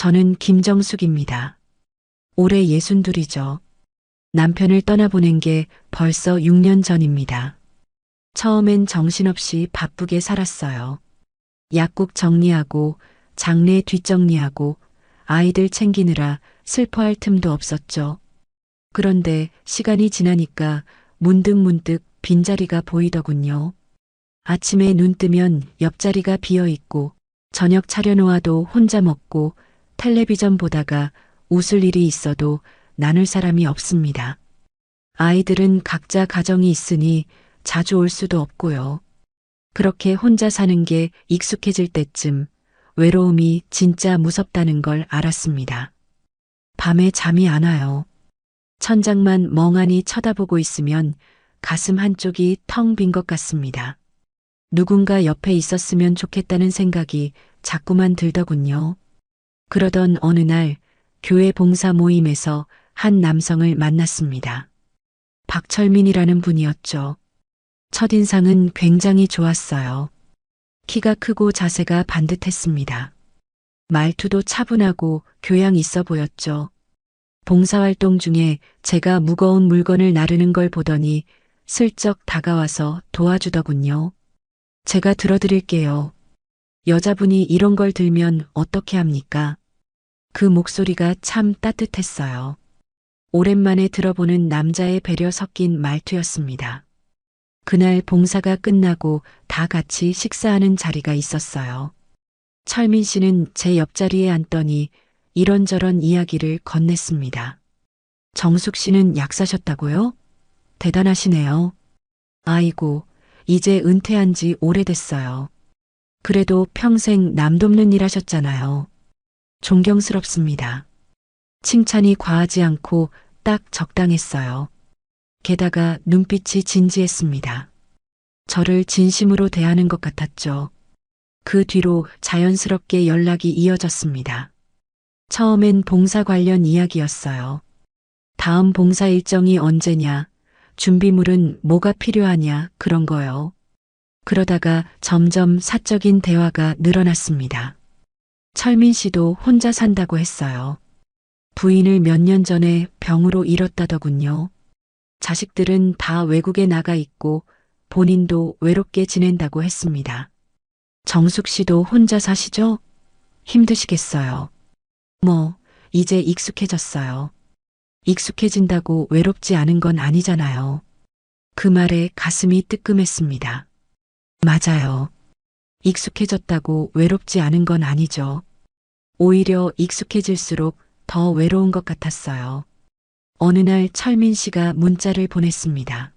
저는 김정숙입니다. 올해 62이죠. 남편을 떠나보낸 게 벌써 6년 전입니다. 처음엔 정신없이 바쁘게 살았어요. 약국 정리하고 장례 뒷정리하고 아이들 챙기느라 슬퍼할 틈도 없었죠. 그런데 시간이 지나니까 문득문득 빈자리가 보이더군요. 아침에 눈 뜨면 옆자리가 비어 있고 저녁 차려놓아도 혼자 먹고 텔레비전 보다가 웃을 일이 있어도 나눌 사람이 없습니다. 아이들은 각자 가정이 있으니 자주 올 수도 없고요. 그렇게 혼자 사는 게 익숙해질 때쯤 외로움이 진짜 무섭다는 걸 알았습니다. 밤에 잠이 안 와요. 천장만 멍하니 쳐다보고 있으면 가슴 한쪽이 텅 빈 것 같습니다. 누군가 옆에 있었으면 좋겠다는 생각이 자꾸만 들더군요. 그러던 어느 날 교회 봉사 모임에서 한 남성을 만났습니다. 박철민이라는 분이었죠. 첫인상은 굉장히 좋았어요. 키가 크고 자세가 반듯했습니다. 말투도 차분하고 교양 있어 보였죠. 봉사활동 중에 제가 무거운 물건을 나르는 걸 보더니 슬쩍 다가와서 도와주더군요. 제가 들어드릴게요. 여자분이 이런 걸 들면 어떻게 합니까? 그 목소리가 참 따뜻했어요. 오랜만에 들어보는 남자의 배려 섞인 말투였습니다. 그날 봉사가 끝나고 다 같이 식사하는 자리가 있었어요. 철민 씨는 제 옆자리에 앉더니 이런저런 이야기를 건넸습니다. 정숙 씨는 약사셨다고요? 대단하시네요. 아이고, 이제 은퇴한 지 오래됐어요. 그래도 평생 남 돕는 일 하셨잖아요. 존경스럽습니다. 칭찬이 과하지 않고 딱 적당했어요. 게다가 눈빛이 진지했습니다. 저를 진심으로 대하는 것 같았죠. 그 뒤로 자연스럽게 연락이 이어졌습니다. 처음엔 봉사 관련 이야기였어요. 다음 봉사 일정이 언제냐, 준비물은 뭐가 필요하냐, 그런 거요. 그러다가 점점 사적인 대화가 늘어났습니다. 철민 씨도 혼자 산다고 했어요. 부인을 몇 년 전에 병으로 잃었다더군요. 자식들은 다 외국에 나가 있고 본인도 외롭게 지낸다고 했습니다. 정숙 씨도 혼자 사시죠? 힘드시겠어요. 이제 익숙해졌어요. 익숙해진다고 외롭지 않은 건 아니잖아요. 그 말에 가슴이 뜨끔했습니다. 맞아요. 익숙해졌다고 외롭지 않은 건 아니죠. 오히려 익숙해질수록 더 외로운 것 같았어요. 어느 날 철민 씨가 문자를 보냈습니다.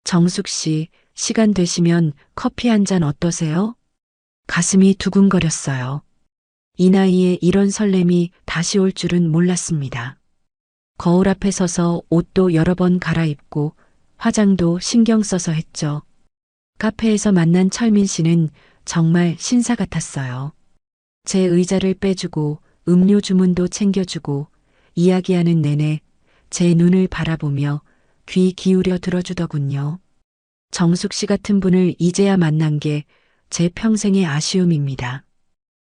정숙 씨, 시간 되시면 커피 한 잔 어떠세요? 가슴이 두근거렸어요. 이 나이에 이런 설렘이 다시 올 줄은 몰랐습니다. 거울 앞에 서서 옷도 여러 번 갈아입고 화장도 신경 써서 했죠. 카페에서 만난 철민 씨는 정말 신사 같았어요. 제 의자를 빼주고 음료 주문도 챙겨주고 이야기하는 내내 제 눈을 바라보며 귀 기울여 들어주더군요. 정숙 씨 같은 분을 이제야 만난 게 제 평생의 아쉬움입니다.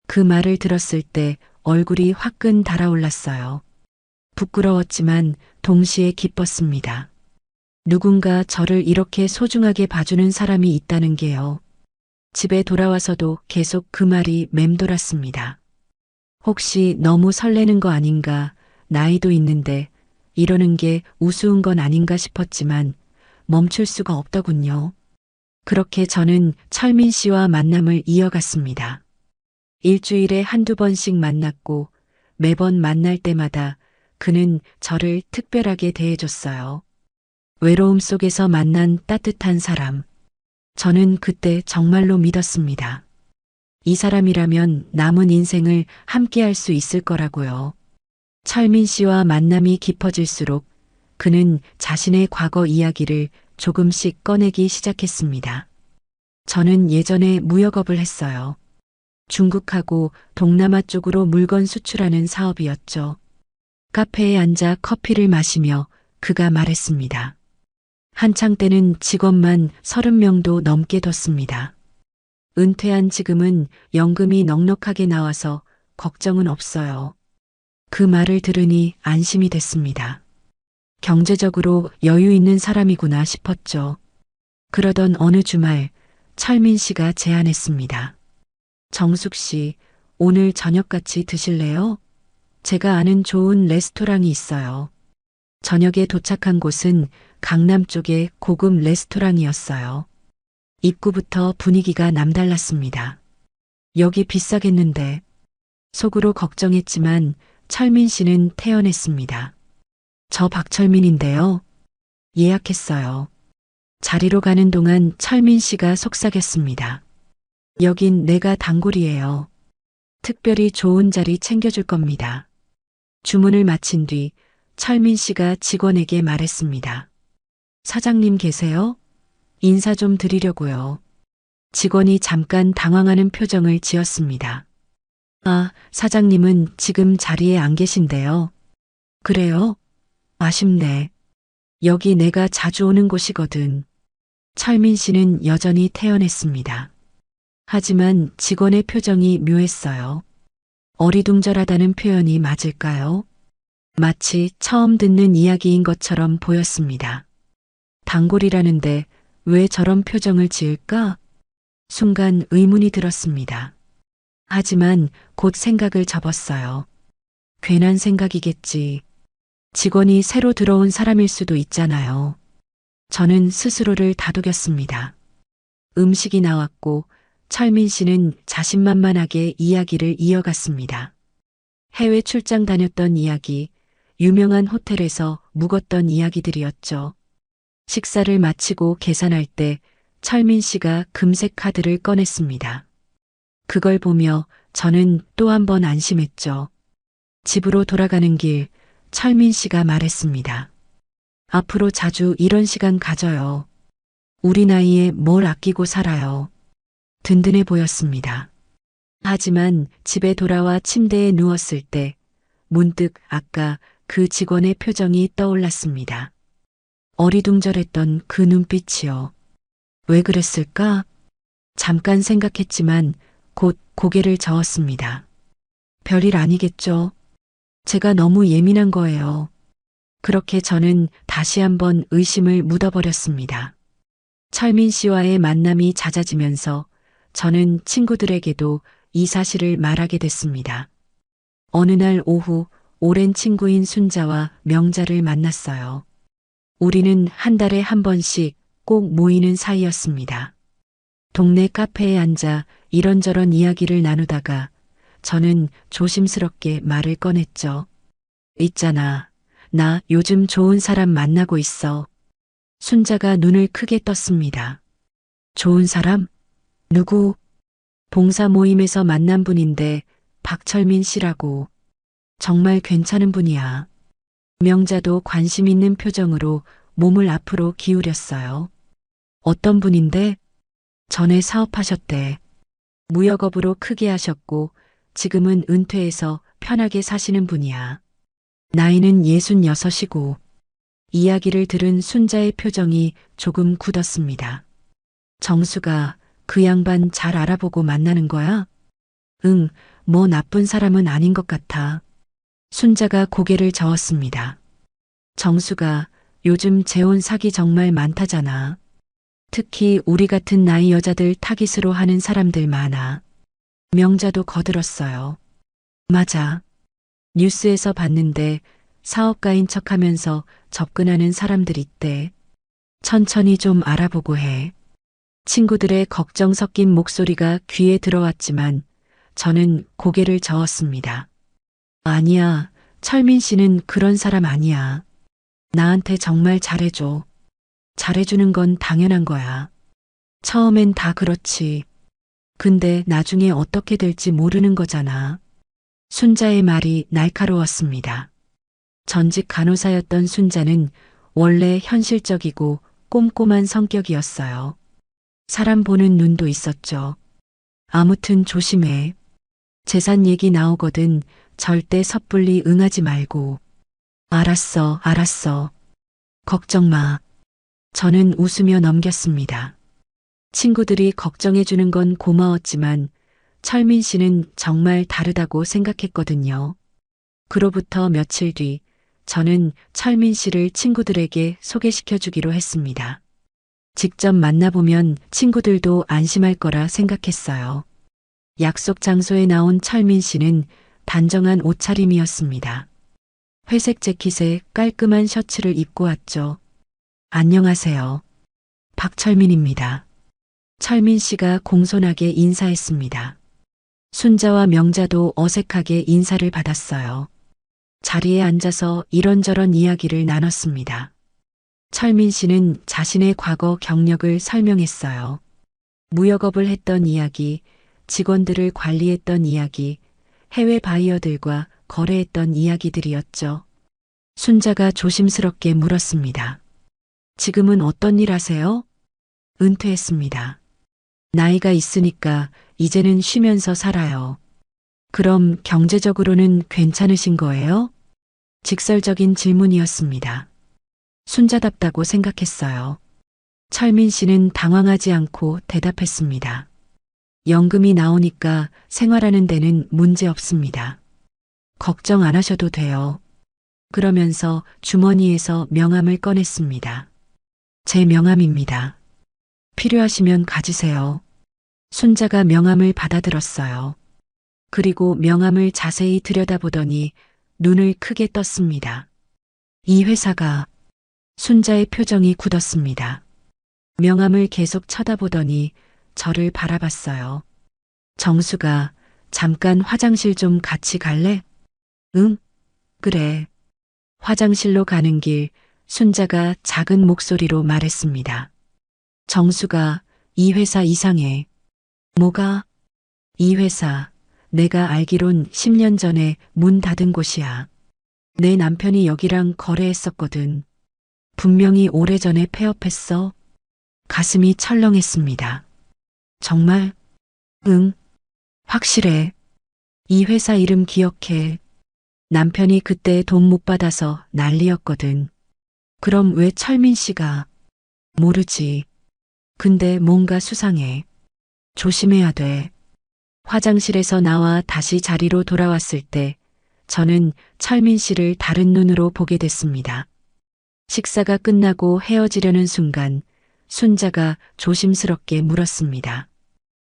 그 말을 들었을 때 얼굴이 화끈 달아올랐어요. 부끄러웠지만 동시에 기뻤습니다. 누군가 저를 이렇게 소중하게 봐주는 사람이 있다는 게요. 집에 돌아와서도 계속 그 말이 맴돌았습니다. 혹시 너무 설레는 거 아닌가, 나이도 있는데 이러는 게 우스운 건 아닌가 싶었지만 멈출 수가 없더군요. 그렇게 저는 철민 씨와 만남을 이어갔습니다. 일주일에 한두 번씩 만났고 매번 만날 때마다 그는 저를 특별하게 대해줬어요. 외로움 속에서 만난 따뜻한 사람. 저는 그때 정말로 믿었습니다. 이 사람이라면 남은 인생을 함께 할 수 있을 거라고요. 철민 씨와 만남이 깊어질수록 그는 자신의 과거 이야기를 조금씩 꺼내기 시작했습니다. 저는 예전에 무역업을 했어요. 중국하고 동남아 쪽으로 물건 수출하는 사업이었죠. 카페에 앉아 커피를 마시며 그가 말했습니다. 한창 때는 직원만 30명도 넘게 뒀습니다. 은퇴한 지금은 연금이 넉넉하게 나와서 걱정은 없어요. 그 말을 들으니 안심이 됐습니다. 경제적으로 여유 있는 사람이구나 싶었죠. 그러던 어느 주말 철민 씨가 제안했습니다. 정숙 씨, 오늘 저녁 같이 드실래요? 제가 아는 좋은 레스토랑이 있어요. 저녁에 도착한 곳은 강남 쪽의 고급 레스토랑이었어요. 입구부터 분위기가 남달랐습니다. 여기 비싸겠는데. 속으로 걱정했지만 철민 씨는 태연했습니다. 저 박철민인데요. 예약했어요. 자리로 가는 동안 철민 씨가 속삭였습니다. 여긴 내가 단골이에요. 특별히 좋은 자리 챙겨줄 겁니다. 주문을 마친 뒤 철민 씨가 직원에게 말했습니다. 사장님 계세요? 인사 좀 드리려고요. 직원이 잠깐 당황하는 표정을 지었습니다. 아, 사장님은 지금 자리에 안 계신데요. 그래요? 아쉽네. 여기 내가 자주 오는 곳이거든. 철민 씨는 여전히 태연했습니다. 하지만 직원의 표정이 묘했어요. 어리둥절하다는 표현이 맞을까요? 마치 처음 듣는 이야기인 것처럼 보였습니다. 단골이라는데 왜 저런 표정을 지을까? 순간 의문이 들었습니다. 하지만 곧 생각을 접었어요. 괜한 생각이겠지. 직원이 새로 들어온 사람일 수도 있잖아요. 저는 스스로를 다독였습니다. 음식이 나왔고 철민 씨는 자신만만하게 이야기를 이어갔습니다. 해외 출장 다녔던 이야기, 유명한 호텔에서 묵었던 이야기들이었죠. 식사를 마치고 계산할 때 철민 씨가 금색 카드를 꺼냈습니다. 그걸 보며 저는 또 한 번 안심했죠. 집으로 돌아가는 길, 철민 씨가 말했습니다. 앞으로 자주 이런 시간 가져요. 우리 나이에 뭘 아끼고 살아요. 든든해 보였습니다. 하지만 집에 돌아와 침대에 누웠을 때 문득 아까 그 직원의 표정이 떠올랐습니다. 어리둥절했던 그 눈빛이요. 왜 그랬을까? 잠깐 생각했지만 곧 고개를 저었습니다. 별일 아니겠죠? 제가 너무 예민한 거예요. 그렇게 저는 다시 한번 의심을 묻어버렸습니다. 철민 씨와의 만남이 잦아지면서 저는 친구들에게도 이 사실을 말하게 됐습니다. 어느 날 오후 오랜 친구인 순자와 명자를 만났어요. 우리는 한 달에 한 번씩 꼭 모이는 사이였습니다. 동네 카페에 앉아 이런저런 이야기를 나누다가 저는 조심스럽게 말을 꺼냈죠. 있잖아. 나 요즘 좋은 사람 만나고 있어. 순자가 눈을 크게 떴습니다. 좋은 사람? 누구? 봉사 모임에서 만난 분인데 박철민 씨라고. 정말 괜찮은 분이야. 명자도 관심 있는 표정으로 몸을 앞으로 기울였어요. 어떤 분인데? 전에 사업하셨대. 무역업으로 크게 하셨고 지금은 은퇴해서 편하게 사시는 분이야. 나이는 66이고 이야기를 들은 순자의 표정이 조금 굳었습니다. 정수가 그 양반 잘 알아보고 만나는 거야? 응, 뭐 나쁜 사람은 아닌 것 같아. 순자가 고개를 저었습니다. 정수가 요즘 재혼 사기 정말 많다잖아. 특히 우리 같은 나이 여자들 타깃으로 하는 사람들 많아. 명자도 거들었어요. 맞아. 뉴스에서 봤는데 사업가인 척하면서 접근하는 사람들 있대. 천천히 좀 알아보고 해. 친구들의 걱정 섞인 목소리가 귀에 들어왔지만 저는 고개를 저었습니다. 아니야, 철민 씨는 그런 사람 아니야. 나한테 정말 잘해줘. 잘해주는 건 당연한 거야. 처음엔 다 그렇지. 근데 나중에 어떻게 될지 모르는 거잖아. 순자의 말이 날카로웠습니다. 전직 간호사였던 순자는 원래 현실적이고 꼼꼼한 성격이었어요. 사람 보는 눈도 있었죠. 아무튼 조심해. 재산 얘기 나오거든 절대 섣불리 응하지 말고. 알았어, 알았어. 걱정 마. 저는 웃으며 넘겼습니다. 친구들이 걱정해주는 건 고마웠지만 철민 씨는 정말 다르다고 생각했거든요. 그로부터 며칠 뒤 저는 철민 씨를 친구들에게 소개시켜 주기로 했습니다. 직접 만나보면 친구들도 안심할 거라 생각했어요. 약속 장소에 나온 철민 씨는 단정한 옷차림이었습니다. 회색 재킷에 깔끔한 셔츠를 입고 왔죠. 안녕하세요. 박철민입니다. 철민 씨가 공손하게 인사했습니다. 순자와 명자도 어색하게 인사를 받았어요. 자리에 앉아서 이런저런 이야기를 나눴습니다. 철민 씨는 자신의 과거 경력을 설명했어요. 무역업을 했던 이야기, 직원들을 관리했던 이야기, 해외 바이어들과 거래했던 이야기들이었죠. 순자가 조심스럽게 물었습니다. 지금은 어떤 일 하세요? 은퇴했습니다. 나이가 있으니까 이제는 쉬면서 살아요. 그럼 경제적으로는 괜찮으신 거예요? 직설적인 질문이었습니다. 순자답다고 생각했어요. 철민 씨는 당황하지 않고 대답했습니다. 연금이 나오니까 생활하는 데는 문제 없습니다. 걱정 안 하셔도 돼요. 그러면서 주머니에서 명함을 꺼냈습니다. 제 명함입니다. 필요하시면 가지세요. 순자가 명함을 받아들었어요. 그리고 명함을 자세히 들여다보더니 눈을 크게 떴습니다. 이 회사가 순자의 표정이 굳었습니다. 명함을 계속 쳐다보더니 저를 바라봤어요. 정수가 잠깐 화장실 좀 같이 갈래? 응, 그래. 화장실로 가는 길 순자가 작은 목소리로 말했습니다. 정수가 이 회사 이상해. 뭐가? 이 회사 내가 알기론 10년 전에 문 닫은 곳이야. 내 남편이 여기랑 거래했었거든. 분명히 오래전에 폐업했어. 가슴이 철렁했습니다. 정말? 응, 확실해. 이 회사 이름 기억해. 남편이 그때 돈 못 받아서 난리였거든. 그럼 왜 철민 씨가? 모르지. 근데 뭔가 수상해. 조심해야 돼. 화장실에서 나와 다시 자리로 돌아왔을 때 저는 철민 씨를 다른 눈으로 보게 됐습니다. 식사가 끝나고 헤어지려는 순간 순자가 조심스럽게 물었습니다.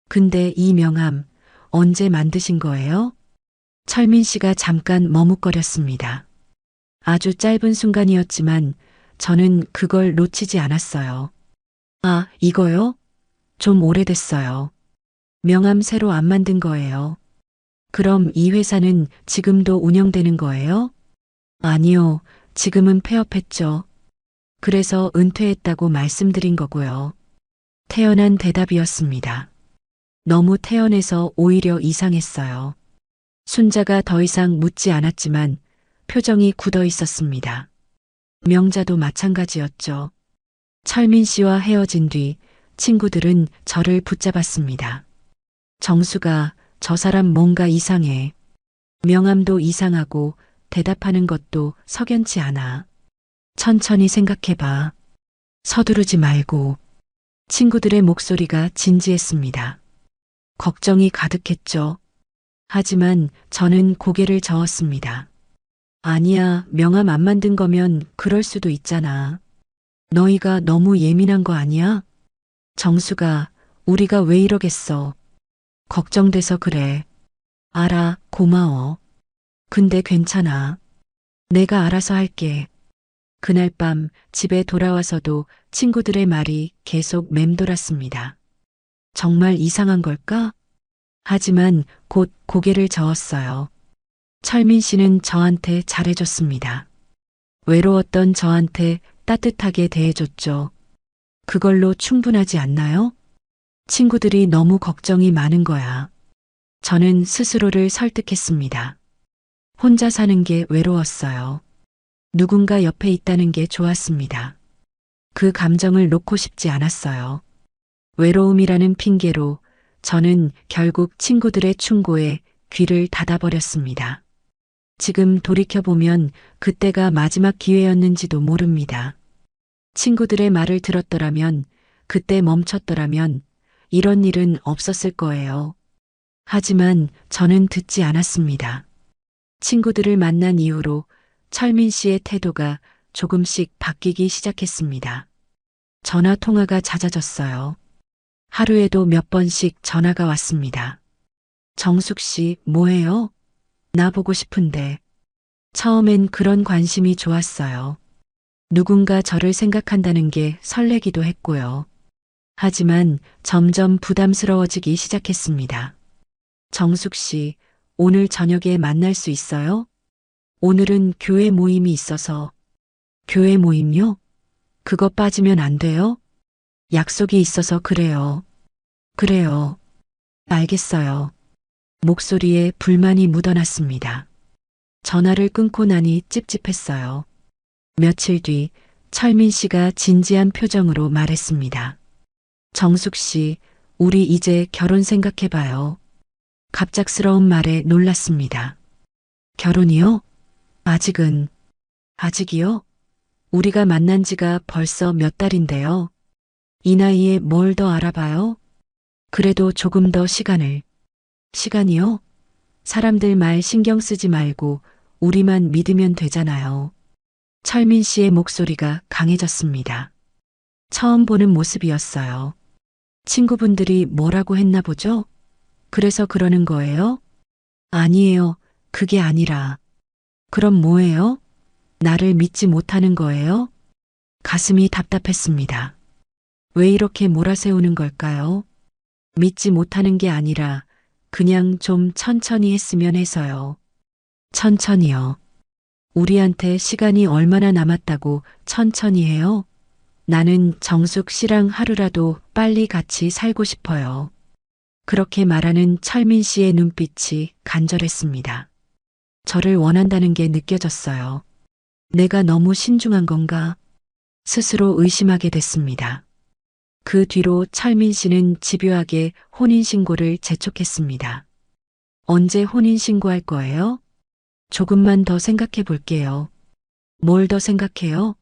근데 이 명함 언제 만드신 거예요? 철민 씨가 잠깐 머뭇거렸습니다. 아주 짧은 순간이었지만 저는 그걸 놓치지 않았어요. 아, 이거요? 좀 오래됐어요. 명함 새로 안 만든 거예요. 그럼 이 회사는 지금도 운영되는 거예요? 아니요, 지금은 폐업했죠. 그래서 은퇴했다고 말씀드린 거고요. 태연한 대답이었습니다. 너무 태연해서 오히려 이상했어요. 순자가 더 이상 묻지 않았지만 표정이 굳어 있었습니다. 명자도 마찬가지였죠. 철민 씨와 헤어진 뒤 친구들은 저를 붙잡았습니다. 정수가 저 사람 뭔가 이상해. 명함도 이상하고 대답하는 것도 석연치 않아. 천천히 생각해봐. 서두르지 말고. 친구들의 목소리가 진지했습니다. 걱정이 가득했죠. 하지만 저는 고개를 저었습니다. 아니야, 명함 안 만든 거면 그럴 수도 있잖아. 너희가 너무 예민한 거 아니야? 정수가 우리가 왜 이러겠어. 걱정돼서 그래. 알아, 고마워. 근데 괜찮아. 내가 알아서 할게. 그날 밤 집에 돌아와서도 친구들의 말이 계속 맴돌았습니다. 정말 이상한 걸까? 하지만 곧 고개를 저었어요. 철민 씨는 저한테 잘해줬습니다. 외로웠던 저한테 따뜻하게 대해줬죠. 그걸로 충분하지 않나요? 친구들이 너무 걱정이 많은 거야. 저는 스스로를 설득했습니다. 혼자 사는 게 외로웠어요. 누군가 옆에 있다는 게 좋았습니다. 그 감정을 놓고 싶지 않았어요. 외로움이라는 핑계로 저는 결국 친구들의 충고에 귀를 닫아버렸습니다. 지금 돌이켜보면 그때가 마지막 기회였는지도 모릅니다. 친구들의 말을 들었더라면, 그때 멈췄더라면 이런 일은 없었을 거예요. 하지만 저는 듣지 않았습니다. 친구들을 만난 이후로 철민 씨의 태도가 조금씩 바뀌기 시작했습니다. 전화 통화가 잦아졌어요. 하루에도 몇 번씩 전화가 왔습니다. 정숙 씨, 뭐해요? 나 보고 싶은데. 처음엔 그런 관심이 좋았어요. 누군가 저를 생각한다는 게 설레기도 했고요. 하지만 점점 부담스러워지기 시작했습니다. 정숙 씨, 오늘 저녁에 만날 수 있어요? 오늘은 교회 모임이 있어서. 교회 모임요? 그거 빠지면 안 돼요? 약속이 있어서 그래요. 그래요. 알겠어요. 목소리에 불만이 묻어났습니다. 전화를 끊고 나니 찝찝했어요. 며칠 뒤 철민 씨가 진지한 표정으로 말했습니다. 정숙 씨, 우리 이제 결혼 생각해봐요. 갑작스러운 말에 놀랐습니다. 결혼이요? 아직이요? 우리가 만난 지가 벌써 몇 달인데요. 이 나이에 뭘 더 알아봐요? 그래도 조금 더 시간이요? 사람들 말 신경 쓰지 말고 우리만 믿으면 되잖아요. 철민 씨의 목소리가 강해졌습니다. 처음 보는 모습이었어요. 친구분들이 뭐라고 했나 보죠? 그래서 그러는 거예요? 아니에요. 그게 아니라. 그럼 뭐예요? 나를 믿지 못하는 거예요? 가슴이 답답했습니다. 왜 이렇게 몰아세우는 걸까요? 믿지 못하는 게 아니라 그냥 좀 천천히 했으면 해서요. 천천히요. 우리한테 시간이 얼마나 남았다고 천천히 해요? 나는 정숙 씨랑 하루라도 빨리 같이 살고 싶어요. 그렇게 말하는 철민 씨의 눈빛이 간절했습니다. 저를 원한다는 게 느껴졌어요. 내가 너무 신중한 건가? 스스로 의심하게 됐습니다. 그 뒤로 철민 씨는 집요하게 혼인신고를 재촉했습니다. 언제 혼인신고할 거예요? 조금만 더 생각해 볼게요. 뭘 더 생각해요?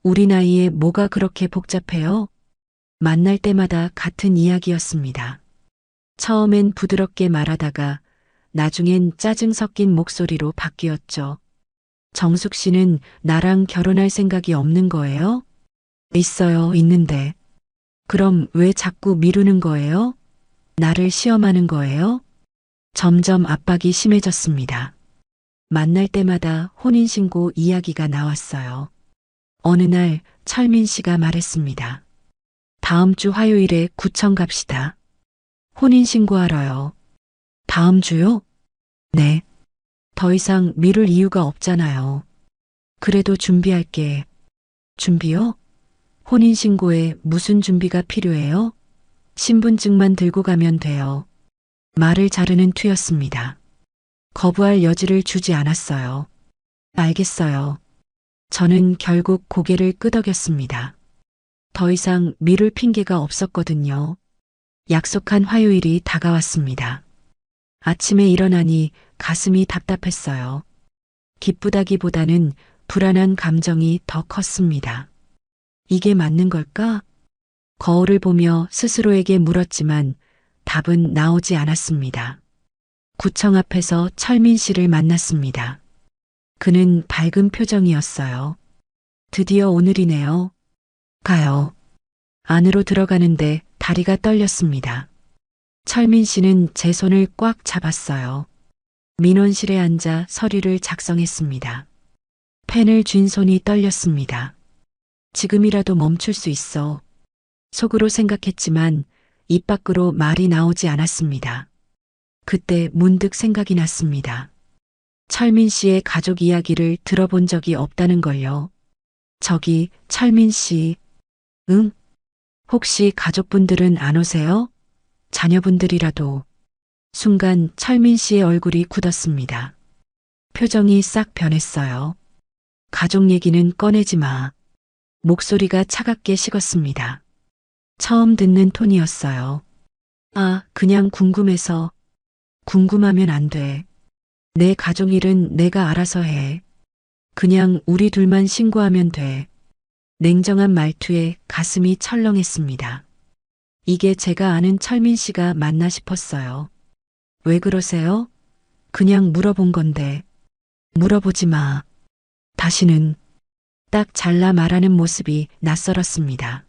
우리 나이에 뭐가 그렇게 복잡해요? 만날 때마다 같은 이야기였습니다. 처음엔 부드럽게 말하다가 나중엔 짜증 섞인 목소리로 바뀌었죠. 정숙 씨는 나랑 결혼할 생각이 없는 거예요? 있는데. 그럼 왜 자꾸 미루는 거예요? 나를 시험하는 거예요? 점점 압박이 심해졌습니다. 만날 때마다 혼인신고 이야기가 나왔어요. 어느 날 철민 씨가 말했습니다. 다음 주 화요일에 구청 갑시다. 혼인신고하러요. 다음 주요? 네. 더 이상 미룰 이유가 없잖아요. 그래도 준비할게. 준비요? 혼인신고에 무슨 준비가 필요해요? 신분증만 들고 가면 돼요. 말을 자르는 투였습니다. 거부할 여지를 주지 않았어요. 알겠어요. 저는 결국 고개를 끄덕였습니다. 더 이상 미룰 핑계가 없었거든요. 약속한 화요일이 다가왔습니다. 아침에 일어나니 가슴이 답답했어요. 기쁘다기보다는 불안한 감정이 더 컸습니다. 이게 맞는 걸까? 거울을 보며 스스로에게 물었지만 답은 나오지 않았습니다. 구청 앞에서 철민 씨를 만났습니다. 그는 밝은 표정이었어요. 드디어 오늘이네요. 가요. 안으로 들어가는데 다리가 떨렸습니다. 철민 씨는 제 손을 꽉 잡았어요. 민원실에 앉아 서류를 작성했습니다. 펜을 쥔 손이 떨렸습니다. 지금이라도 멈출 수 있어. 속으로 생각했지만 입 밖으로 말이 나오지 않았습니다. 그때 문득 생각이 났습니다. 철민 씨의 가족 이야기를 들어본 적이 없다는 걸요. 저기 철민 씨, 응? 혹시 가족분들은 안 오세요? 자녀분들이라도. 순간 철민 씨의 얼굴이 굳었습니다. 표정이 싹 변했어요. 가족 얘기는 꺼내지 마. 목소리가 차갑게 식었습니다. 처음 듣는 톤이었어요. 아, 그냥 궁금해서. 궁금하면 안 돼. 내 가족 일은 내가 알아서 해. 그냥 우리 둘만 신고하면 돼. 냉정한 말투에 가슴이 철렁했습니다. 이게 제가 아는 철민 씨가 맞나 싶었어요. 왜 그러세요? 그냥 물어본 건데. 물어보지 마. 다시는. 딱 잘라 말하는 모습이 낯설었습니다.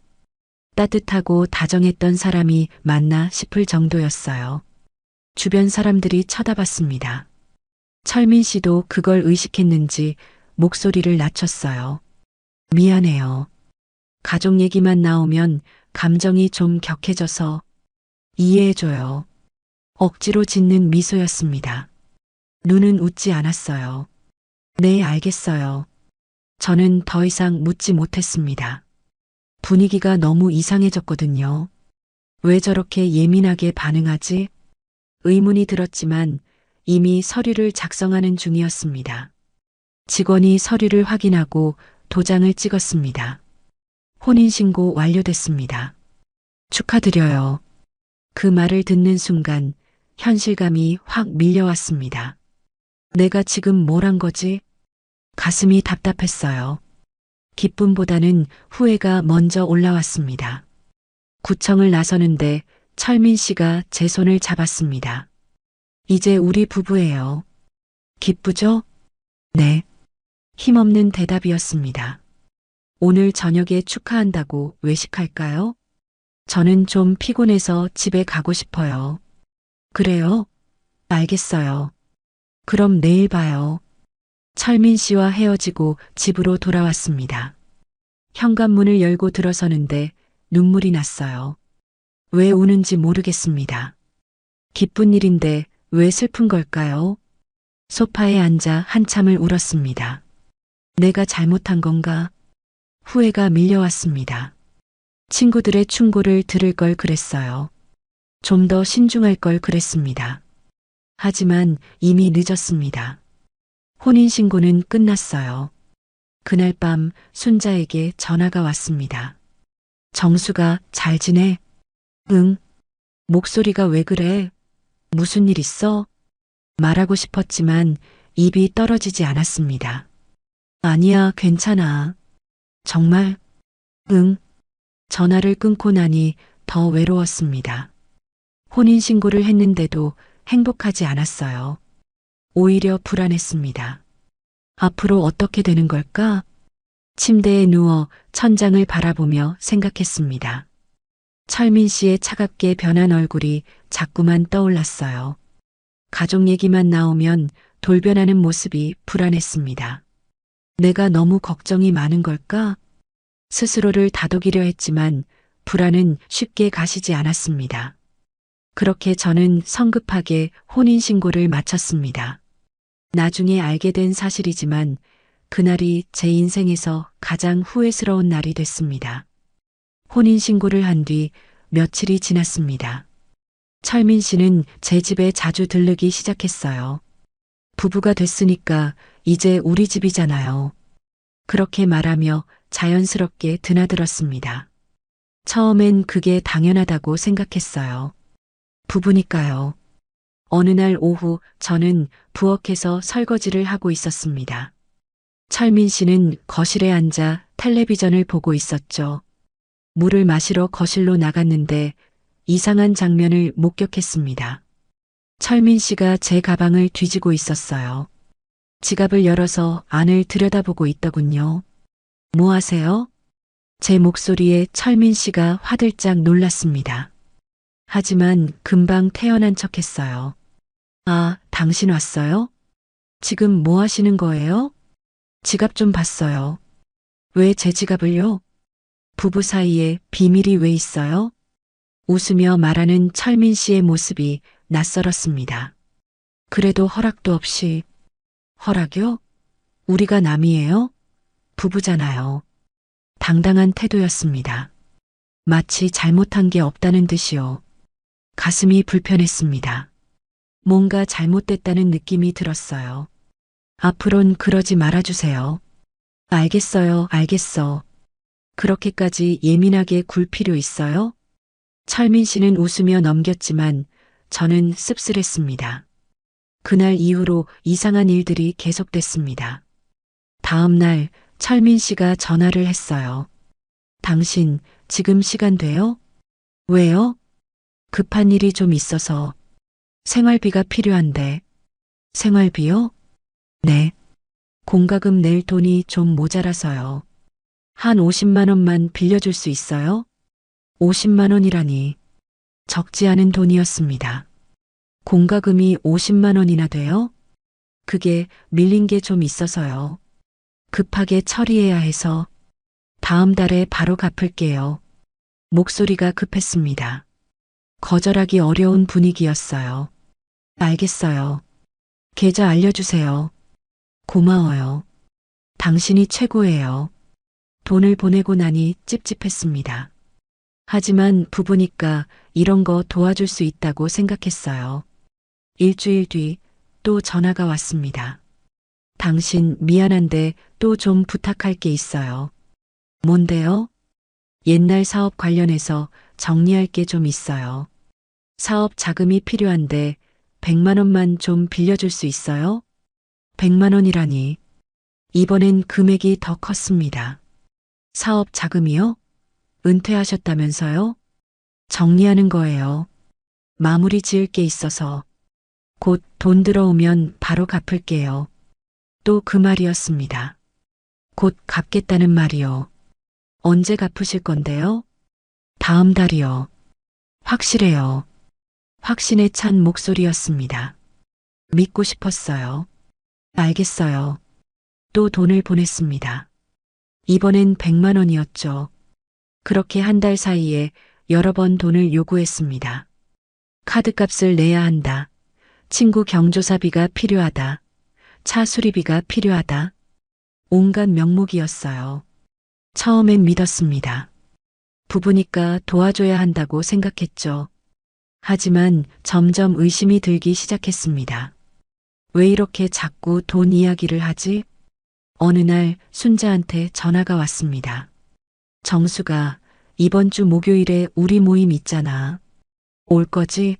따뜻하고 다정했던 사람이 맞나 싶을 정도였어요. 주변 사람들이 쳐다봤습니다. 철민 씨도 그걸 의식했는지 목소리를 낮췄어요. 미안해요. 가족 얘기만 나오면 감정이 좀 격해져서 이해해줘요. 억지로 짓는 미소였습니다. 눈은 웃지 않았어요. 네, 알겠어요. 저는 더 이상 묻지 못했습니다. 분위기가 너무 이상해졌거든요. 왜 저렇게 예민하게 반응하지? 의문이 들었지만 이미 서류를 작성하는 중이었습니다. 직원이 서류를 확인하고 도장을 찍었습니다. 혼인신고 완료됐습니다. 축하드려요. 그 말을 듣는 순간 현실감이 확 밀려왔습니다. 내가 지금 뭘 한 거지? 가슴이 답답했어요. 기쁨보다는 후회가 먼저 올라왔습니다. 구청을 나서는데 철민 씨가 제 손을 잡았습니다. 이제 우리 부부예요. 기쁘죠? 네. 힘없는 대답이었습니다. 오늘 저녁에 축하한다고 외식할까요? 저는 좀 피곤해서 집에 가고 싶어요. 그래요? 알겠어요. 그럼 내일 봐요. 철민 씨와 헤어지고 집으로 돌아왔습니다. 현관문을 열고 들어서는데 눈물이 났어요. 왜 우는지 모르겠습니다. 기쁜 일인데 왜 슬픈 걸까요? 소파에 앉아 한참을 울었습니다. 내가 잘못한 건가? 후회가 밀려왔습니다. 친구들의 충고를 들을 걸 그랬어요. 좀 더 신중할 걸 그랬습니다. 하지만 이미 늦었습니다. 혼인신고는 끝났어요. 그날 밤 순자에게 전화가 왔습니다. 정수가 잘 지내? 응. 목소리가 왜 그래? 무슨 일 있어? 말하고 싶었지만 입이 떨어지지 않았습니다. 아니야, 괜찮아. 정말? 응. 전화를 끊고 나니 더 외로웠습니다. 혼인신고를 했는데도 행복하지 않았어요. 오히려 불안했습니다. 앞으로 어떻게 되는 걸까? 침대에 누워 천장을 바라보며 생각했습니다. 철민 씨의 차갑게 변한 얼굴이 자꾸만 떠올랐어요. 가족 얘기만 나오면 돌변하는 모습이 불안했습니다. 내가 너무 걱정이 많은 걸까? 스스로를 다독이려 했지만 불안은 쉽게 가시지 않았습니다. 그렇게 저는 성급하게 혼인신고를 마쳤습니다. 나중에 알게 된 사실이지만 그날이 제 인생에서 가장 후회스러운 날이 됐습니다. 혼인신고를 한 뒤 며칠이 지났습니다. 철민 씨는 제 집에 자주 들르기 시작했어요. 부부가 됐으니까 이제 우리 집이잖아요. 그렇게 말하며 자연스럽게 드나들었습니다. 처음엔 그게 당연하다고 생각했어요. 부부니까요. 어느 날 오후 저는 부엌에서 설거지를 하고 있었습니다. 철민 씨는 거실에 앉아 텔레비전을 보고 있었죠. 물을 마시러 거실로 나갔는데 이상한 장면을 목격했습니다. 철민 씨가 제 가방을 뒤지고 있었어요. 지갑을 열어서 안을 들여다보고 있더군요. 뭐 하세요? 제 목소리에 철민 씨가 화들짝 놀랐습니다. 하지만 금방 태어난 척했어요. 아, 당신 왔어요? 지금 뭐 하시는 거예요? 지갑 좀 봤어요. 왜 제 지갑을요? 부부 사이에 비밀이 왜 있어요? 웃으며 말하는 철민 씨의 모습이 낯설었습니다. 그래도 허락도 없이. 허락이요? 우리가 남이에요? 부부잖아요. 당당한 태도였습니다. 마치 잘못한 게 없다는 듯이요. 가슴이 불편했습니다. 뭔가 잘못됐다는 느낌이 들었어요. 앞으론 그러지 말아주세요. 알겠어요, 알겠어. 그렇게까지 예민하게 굴 필요 있어요? 철민 씨는 웃으며 넘겼지만 저는 씁쓸했습니다. 그날 이후로 이상한 일들이 계속됐습니다. 다음 날 철민 씨가 전화를 했어요. 당신 지금 시간 돼요? 왜요? 급한 일이 좀 있어서. 생활비가 필요한데. 생활비요? 네. 공과금 낼 돈이 좀 모자라서요. 한 50만 원만 빌려줄 수 있어요? 50만 원이라니. 적지 않은 돈이었습니다. 공과금이 50만 원이나 돼요? 그게 밀린 게 좀 있어서요. 급하게 처리해야 해서 다음 달에 바로 갚을게요. 목소리가 급했습니다. 거절하기 어려운 분위기였어요. 알겠어요. 계좌 알려주세요. 고마워요. 당신이 최고예요. 돈을 보내고 나니 찝찝했습니다. 하지만 부부니까 이런 거 도와줄 수 있다고 생각했어요. 일주일 뒤 또 전화가 왔습니다. 당신 미안한데 또 좀 부탁할 게 있어요. 뭔데요? 옛날 사업 관련해서 정리할 게 좀 있어요. 사업 자금이 필요한데 100만 원만 좀 빌려줄 수 있어요? 100만 원이라니. 이번엔 금액이 더 컸습니다. 사업 자금이요? 은퇴하셨다면서요? 정리하는 거예요. 마무리 지을 게 있어서. 곧 돈 들어오면 바로 갚을게요. 또 그 말이었습니다. 곧 갚겠다는 말이요. 언제 갚으실 건데요? 다음 달이요. 확실해요. 확신에 찬 목소리였습니다. 믿고 싶었어요. 알겠어요. 또 돈을 보냈습니다. 이번엔 100만 원이었죠. 그렇게 한 달 사이에 여러 번 돈을 요구했습니다. 카드값을 내야 한다. 친구 경조사비가 필요하다. 차 수리비가 필요하다. 온갖 명목이었어요. 처음엔 믿었습니다. 부부니까 도와줘야 한다고 생각했죠. 하지만 점점 의심이 들기 시작했습니다. 왜 이렇게 자꾸 돈 이야기를 하지? 어느 날 순자한테 전화가 왔습니다. 정수가 이번 주 목요일에 우리 모임 있잖아. 올 거지?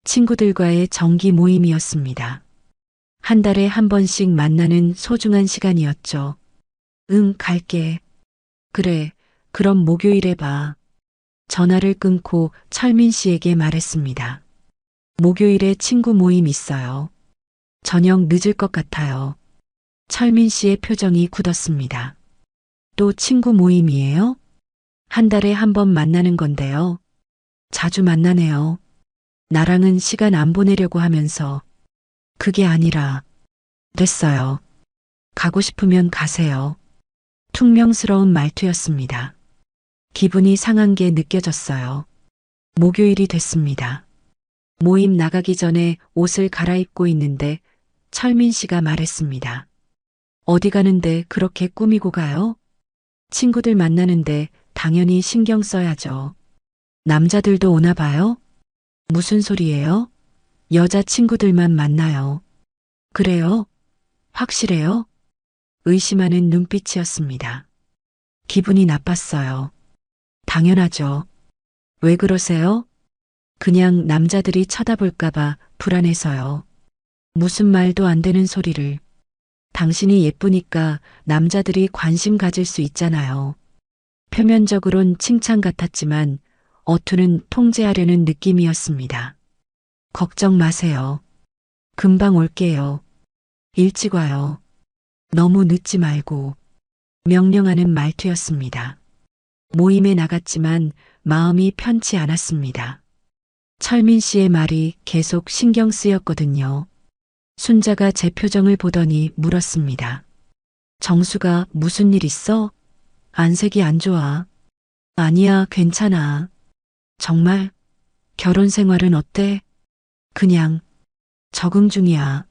친구들과의 정기 모임이었습니다. 한 달에 한 번씩 만나는 소중한 시간이었죠. 응, 갈게. 그래, 그럼 목요일에 봐. 전화를 끊고 철민 씨에게 말했습니다. 목요일에 친구 모임 있어요. 저녁 늦을 것 같아요. 철민 씨의 표정이 굳었습니다. 또 친구 모임이에요? 한 달에 한 번 만나는 건데요. 자주 만나네요. 나랑은 시간 안 보내려고 하면서. 그게 아니라. 됐어요. 가고 싶으면 가세요. 퉁명스러운 말투였습니다. 기분이 상한 게 느껴졌어요. 목요일이 됐습니다. 모임 나가기 전에 옷을 갈아입고 있는데 철민 씨가 말했습니다. 어디 가는데 그렇게 꾸미고 가요? 친구들 만나는데 당연히 신경 써야죠. 남자들도 오나 봐요? 무슨 소리예요? 여자 친구들만 만나요. 그래요? 확실해요? 의심하는 눈빛이었습니다. 기분이 나빴어요. 당연하죠. 왜 그러세요? 그냥 남자들이 쳐다볼까봐 불안해서요. 무슨 말도 안 되는 소리를. 당신이 예쁘니까 남자들이 관심 가질 수 있잖아요. 표면적으론 칭찬 같았지만 어투는 통제하려는 느낌이었습니다. 걱정 마세요. 금방 올게요. 일찍 와요. 너무 늦지 말고. 명령하는 말투였습니다. 모임에 나갔지만 마음이 편치 않았습니다. 철민 씨의 말이 계속 신경 쓰였거든요. 순자가 제 표정을 보더니 물었습니다. 정수가 무슨 일 있어? 안색이 안 좋아. 아니야, 괜찮아. 정말? 결혼 생활은 어때? 그냥 적응 중이야.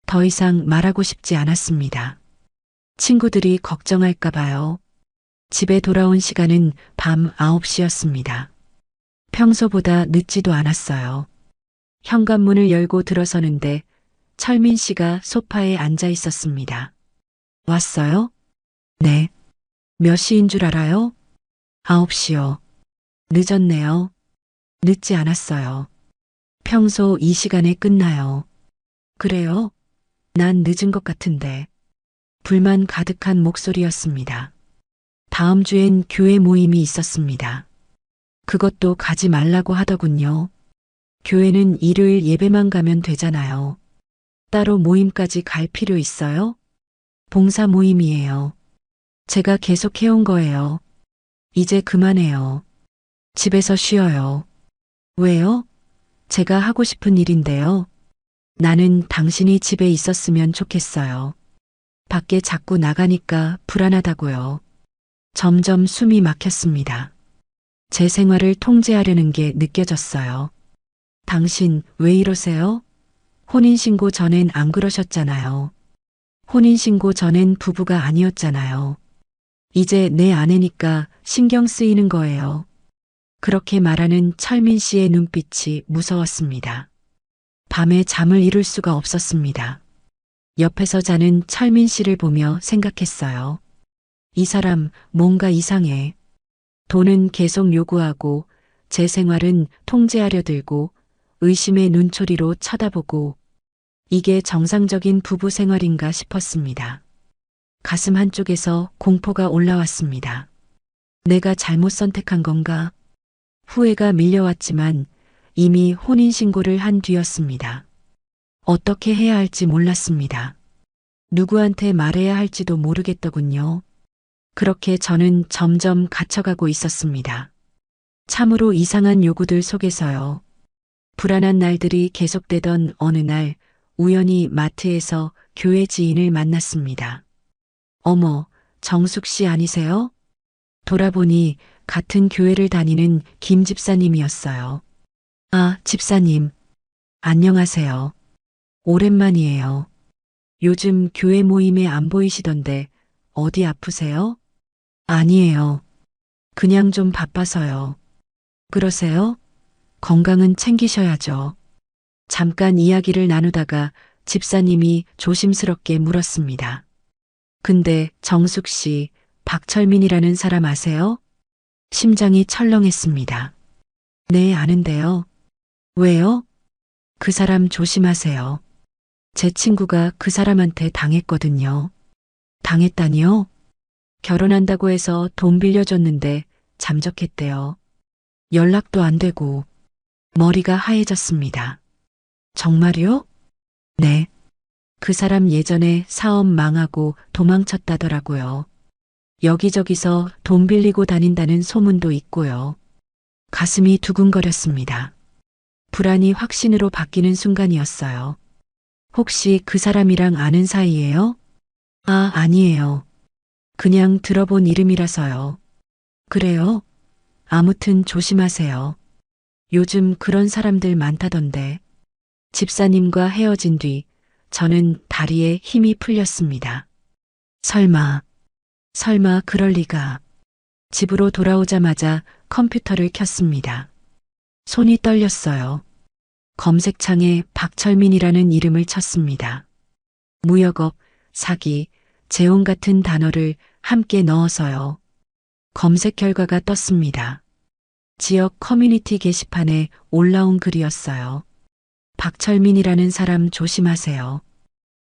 더 이상 말하고 싶지 않았습니다. 친구들이 걱정할까 봐요. 집에 돌아온 시간은 밤 9시였습니다. 평소보다 늦지도 않았어요. 현관문을 열고 들어서는데 철민 씨가 소파에 앉아 있었습니다. 왔어요? 네. 몇 시인 줄 알아요? 9시요. 늦었네요. 늦지 않았어요. 평소 이 시간에 끝나요. 그래요? 난 늦은 것 같은데. 불만 가득한 목소리였습니다. 다음 주엔 교회 모임이 있었습니다. 그것도 가지 말라고 하더군요. 교회는 일요일 예배만 가면 되잖아요. 따로 모임까지 갈 필요 있어요? 봉사 모임이에요. 제가 계속 해온 거예요. 이제 그만해요. 집에서 쉬어요. 왜요? 제가 하고 싶은 일인데요. 나는 당신이 집에 있었으면 좋겠어요. 밖에 자꾸 나가니까 불안하다고요. 점점 숨이 막혔습니다. 제 생활을 통제하려는 게 느껴졌어요. 당신 왜 이러세요? 혼인신고 전엔 안 그러셨잖아요. 혼인신고 전엔 부부가 아니었잖아요. 이제 내 아내니까 신경 쓰이는 거예요. 그렇게 말하는 철민 씨의 눈빛이 무서웠습니다. 밤에 잠을 이룰 수가 없었습니다. 옆에서 자는 철민 씨를 보며 생각했어요. 이 사람 뭔가 이상해. 돈은 계속 요구하고 제 생활은 통제하려 들고 의심의 눈초리로 쳐다보고 이게 정상적인 부부 생활인가 싶었습니다. 가슴 한쪽에서 공포가 올라왔습니다. 내가 잘못 선택한 건가? 후회가 밀려왔지만 이미 혼인신고를 한 뒤였습니다. 어떻게 해야 할지 몰랐습니다. 누구한테 말해야 할지도 모르겠더군요. 그렇게 저는 점점 갇혀가고 있었습니다. 참으로 이상한 요구들 속에서요. 불안한 날들이 계속되던 어느 날 우연히 마트에서 교회 지인을 만났습니다. 어머, 정숙 씨 아니세요? 돌아보니 같은 교회를 다니는 김 집사님이었어요. 아, 집사님. 안녕하세요. 오랜만이에요. 요즘 교회 모임에 안 보이시던데 어디 아프세요? 아니에요. 그냥 좀 바빠서요. 그러세요? 건강은 챙기셔야죠. 잠깐 이야기를 나누다가 집사님이 조심스럽게 물었습니다. 근데 정숙 씨, 박철민이라는 사람 아세요? 심장이 철렁했습니다. 네, 아는데요. 왜요? 그 사람 조심하세요. 제 친구가 그 사람한테 당했거든요. 당했다니요? 결혼한다고 해서 돈 빌려줬는데 잠적했대요. 연락도 안 되고 머리가 하얘졌습니다. 정말요? 네. 그 사람 예전에 사업 망하고 도망쳤다더라고요. 여기저기서 돈 빌리고 다닌다는 소문도 있고요. 가슴이 두근거렸습니다. 불안이 확신으로 바뀌는 순간이었어요. 혹시 그 사람이랑 아는 사이예요? 아, 아니에요. 그냥 들어본 이름이라서요. 그래요? 아무튼 조심하세요. 요즘 그런 사람들 많다던데. 집사님과 헤어진 뒤 저는 다리에 힘이 풀렸습니다. 설마 그럴 리가. 집으로 돌아오자마자 컴퓨터를 켰습니다. 손이 떨렸어요. 검색창에 박철민이라는 이름을 쳤습니다. 무역업, 사기, 재혼 같은 단어를 함께 넣어서요. 검색 결과가 떴습니다. 지역 커뮤니티 게시판에 올라온 글이었어요. 박철민이라는 사람 조심하세요.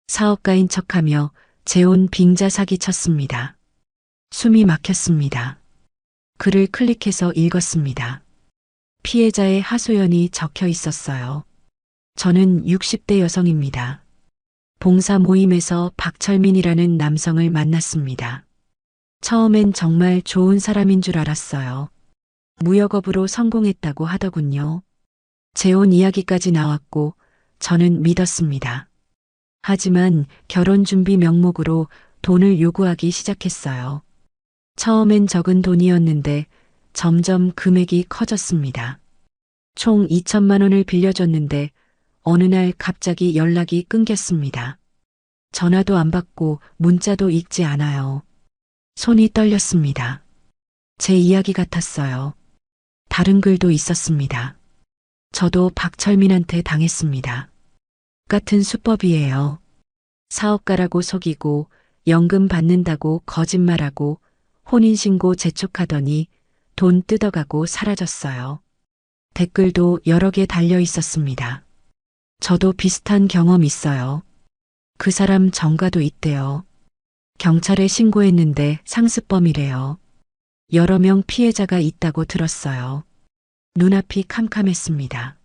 사업가인 척하며 재혼 빙자 사기 쳤습니다. 숨이 막혔습니다. 글을 클릭해서 읽었습니다. 피해자의 하소연이 적혀 있었어요. 저는 60대 여성입니다. 봉사 모임에서 박철민이라는 남성을 만났습니다. 처음엔 정말 좋은 사람인 줄 알았어요. 무역업으로 성공했다고 하더군요. 재혼 이야기까지 나왔고 저는 믿었습니다. 하지만 결혼 준비 명목으로 돈을 요구하기 시작했어요. 처음엔 적은 돈이었는데 점점 금액이 커졌습니다. 총 2천만 원을 빌려줬는데 어느 날 갑자기 연락이 끊겼습니다. 전화도 안 받고 문자도 읽지 않아요. 손이 떨렸습니다. 제 이야기 같았어요. 다른 글도 있었습니다. 저도 박철민한테 당했습니다. 같은 수법이에요. 사업가라고 속이고 연금 받는다고 거짓말하고 혼인신고 재촉하더니 돈 뜯어가고 사라졌어요. 댓글도 여러 개 달려 있었습니다. 저도 비슷한 경험 있어요. 그 사람 전과도 있대요. 경찰에 신고했는데 상습범이래요. 여러 명 피해자가 있다고 들었어요. 눈앞이 캄캄했습니다.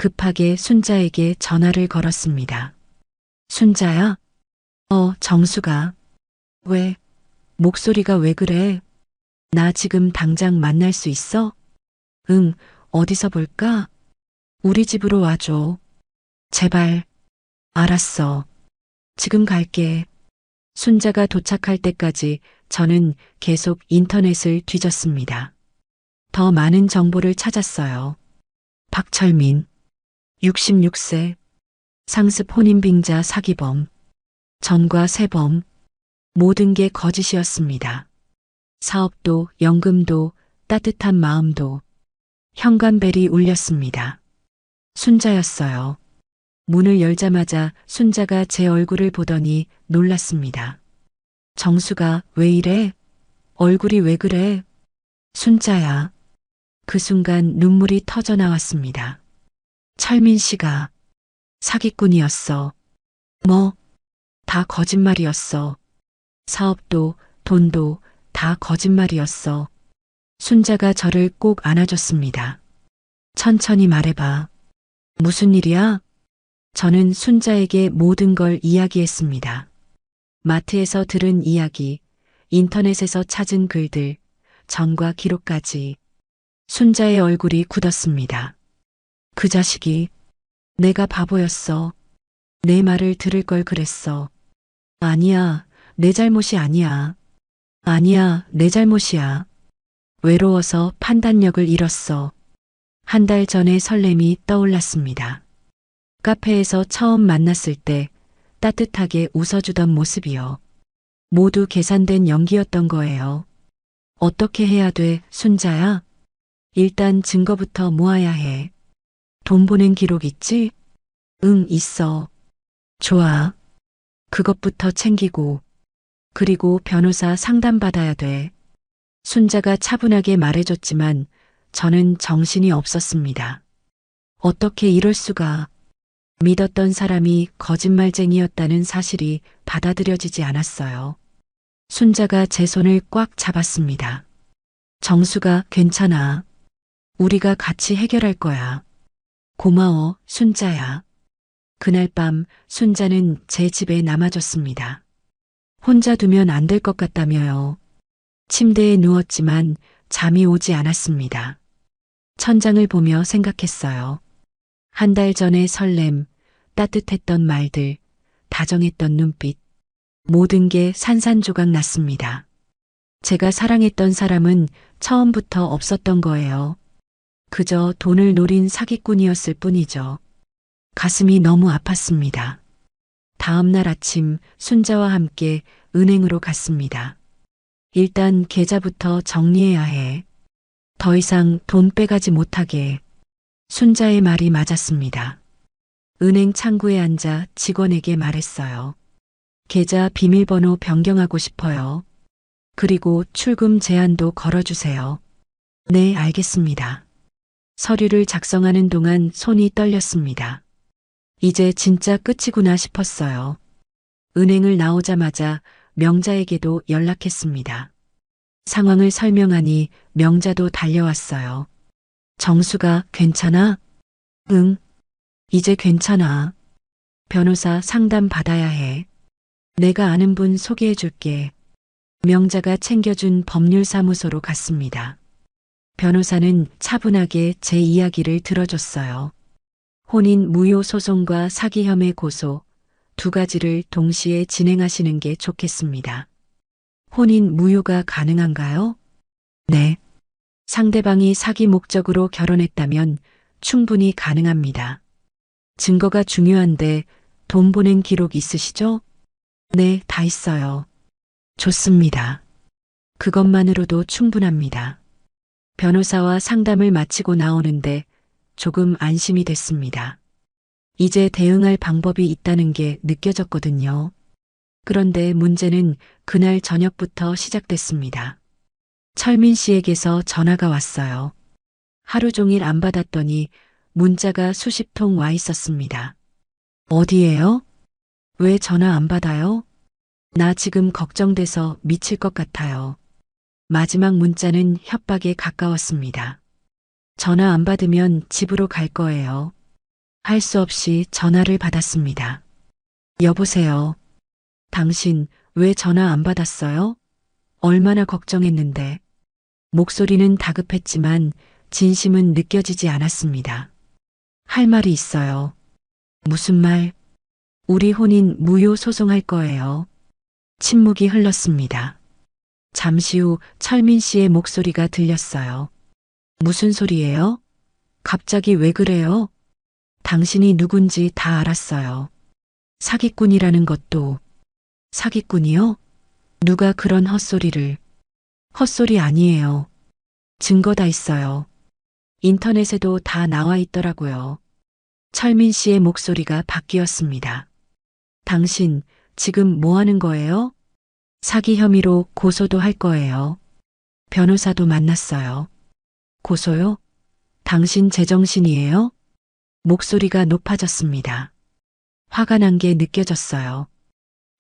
급하게 순자에게 전화를 걸었습니다. 순자야? 정수가. 왜? 목소리가 왜 그래? 나 지금 당장 만날 수 있어? 응, 어디서 볼까? 우리 집으로 와줘. 제발. 알았어. 지금 갈게. 순자가 도착할 때까지 저는 계속 인터넷을 뒤졌습니다. 더 많은 정보를 찾았어요. 박철민, 66세, 상습 혼인빙자 사기범, 전과 세범, 모든 게 거짓이었습니다. 사업도, 연금도, 따뜻한 마음도, 현관벨이 울렸습니다. 순자였어요. 문을 열자마자 순자가 제 얼굴을 보더니 놀랐습니다. 정수가 왜 이래? 얼굴이 왜 그래? 순자야. 그 순간 눈물이 터져 나왔습니다. 철민 씨가 사기꾼이었어. 뭐? 다 거짓말이었어. 사업도, 돈도 다 거짓말이었어. 순자가 저를 꼭 안아줬습니다. 천천히 말해봐. 무슨 일이야? 저는 순자에게 모든 걸 이야기했습니다. 마트에서 들은 이야기, 인터넷에서 찾은 글들, 전과 기록까지. 순자의 얼굴이 굳었습니다. 그 자식이 내가 바보였어. 내 말을 들을 걸 그랬어. 아니야, 내 잘못이 아니야. 아니야, 내 잘못이야. 외로워서 판단력을 잃었어. 한 달 전의 설렘이 떠올랐습니다. 카페에서 처음 만났을 때 따뜻하게 웃어주던 모습이요. 모두 계산된 연기였던 거예요. 어떻게 해야 돼, 순자야? 일단 증거부터 모아야 해. 돈 보낸 기록 있지? 응, 있어. 좋아. 그것부터 챙기고. 그리고 변호사 상담받아야 돼. 순자가 차분하게 말해줬지만 저는 정신이 없었습니다. 어떻게 이럴 수가. 믿었던 사람이 거짓말쟁이였다는 사실이 받아들여지지 않았어요. 순자가 제 손을 꽉 잡았습니다. 정수가 괜찮아. 우리가 같이 해결할 거야. 고마워, 순자야. 그날 밤 순자는 제 집에 남아줬습니다. 혼자 두면 안 될 것 같다며요. 침대에 누웠지만 잠이 오지 않았습니다. 천장을 보며 생각했어요. 한 달 전의 설렘, 따뜻했던 말들, 다정했던 눈빛, 모든 게 산산조각 났습니다. 제가 사랑했던 사람은 처음부터 없었던 거예요. 그저 돈을 노린 사기꾼이었을 뿐이죠. 가슴이 너무 아팠습니다. 다음 날 아침 순자와 함께 은행으로 갔습니다. 일단 계좌부터 정리해야 해. 더 이상 돈 빼가지 못하게. 순자의 말이 맞았습니다. 은행 창구에 앉아 직원에게 말했어요. 계좌 비밀번호 변경하고 싶어요. 그리고 출금 제한도 걸어주세요. 네, 알겠습니다. 서류를 작성하는 동안 손이 떨렸습니다. 이제 진짜 끝이구나 싶었어요. 은행을 나오자마자 명자에게도 연락했습니다. 상황을 설명하니 명자도 달려왔어요. 정수가 괜찮아? 응, 이제 괜찮아. 변호사 상담 받아야 해. 내가 아는 분 소개해 줄게. 명자가 챙겨준 법률사무소로 갔습니다. 변호사는 차분하게 제 이야기를 들어줬어요. 혼인 무효 소송과 사기 혐의 고소 두 가지를 동시에 진행하시는 게 좋겠습니다. 혼인 무효가 가능한가요? 네. 상대방이 사기 목적으로 결혼했다면 충분히 가능합니다. 증거가 중요한데 돈 보낸 기록 있으시죠? 네, 다 있어요. 좋습니다. 그것만으로도 충분합니다. 변호사와 상담을 마치고 나오는데 조금 안심이 됐습니다. 이제 대응할 방법이 있다는 게 느껴졌거든요. 그런데 문제는 그날 저녁부터 시작됐습니다. 철민 씨에게서 전화가 왔어요. 하루 종일 안 받았더니 문자가 수십 통 와 있었습니다. 어디에요? 왜 전화 안 받아요? 나 지금 걱정돼서 미칠 것 같아요. 마지막 문자는 협박에 가까웠습니다. 전화 안 받으면 집으로 갈 거예요. 할 수 없이 전화를 받았습니다. 여보세요. 당신 왜 전화 안 받았어요? 얼마나 걱정했는데. 목소리는 다급했지만 진심은 느껴지지 않았습니다. 할 말이 있어요. 무슨 말? 우리 혼인 무효 소송할 거예요. 침묵이 흘렀습니다. 잠시 후 철민 씨의 목소리가 들렸어요. 무슨 소리예요? 갑자기 왜 그래요? 당신이 누군지 다 알았어요. 사기꾼이라는 것도. 사기꾼이요? 누가 그런 헛소리를. 헛소리 아니에요. 증거 다 있어요. 인터넷에도 다 나와 있더라고요. 철민 씨의 목소리가 바뀌었습니다. 당신 지금 뭐 하는 거예요? 사기 혐의로 고소도 할 거예요. 변호사도 만났어요. 고소요? 당신 제정신이에요? 목소리가 높아졌습니다. 화가 난 게 느껴졌어요.